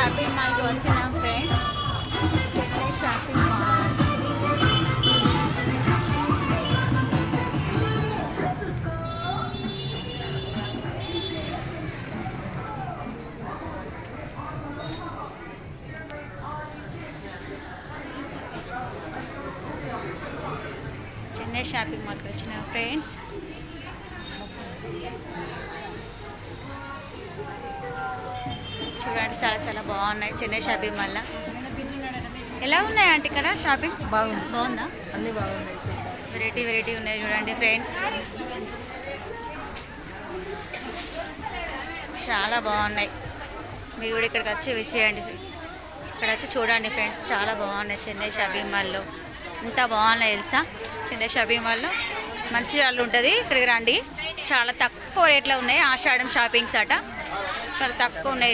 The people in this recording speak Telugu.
షాపింగ్ మాల్కి వచ్చినాం friends. Chennai shopping mall. Chennai shopping మాల్కి వచ్చినాం ఫ్రెండ్స్. చూడండి చాలా చాలా బాగున్నాయి చెన్నై షాపింగ్ మాల్. ఎలా ఉన్నాయి అంటే ఇక్కడ షాపింగ్ బాగుందా? అన్నీ బాగున్నాయి. వెరైటీ వెరైటీ ఉన్నాయి చూడండి ఫ్రెండ్స్. చాలా బాగున్నాయి. మీరు కూడా ఇక్కడికి వచ్చి విషయండి, ఇక్కడ వచ్చి చూడండి ఫ్రెండ్స్. చాలా బాగున్నాయి చెన్నై షాపింగ్ మాల్లో. ఇంత బాగున్నాయి తెలుసా చెన్నై షాపింగ్ మాల్లో. మంచి వాళ్ళు ఉంటుంది, ఇక్కడికి రండి. చాలా తక్కువ రేట్లో ఉన్నాయి. ఆషాఢం షాపింగ్స్ అట చాలా తక్కువ ఉన్నాయి.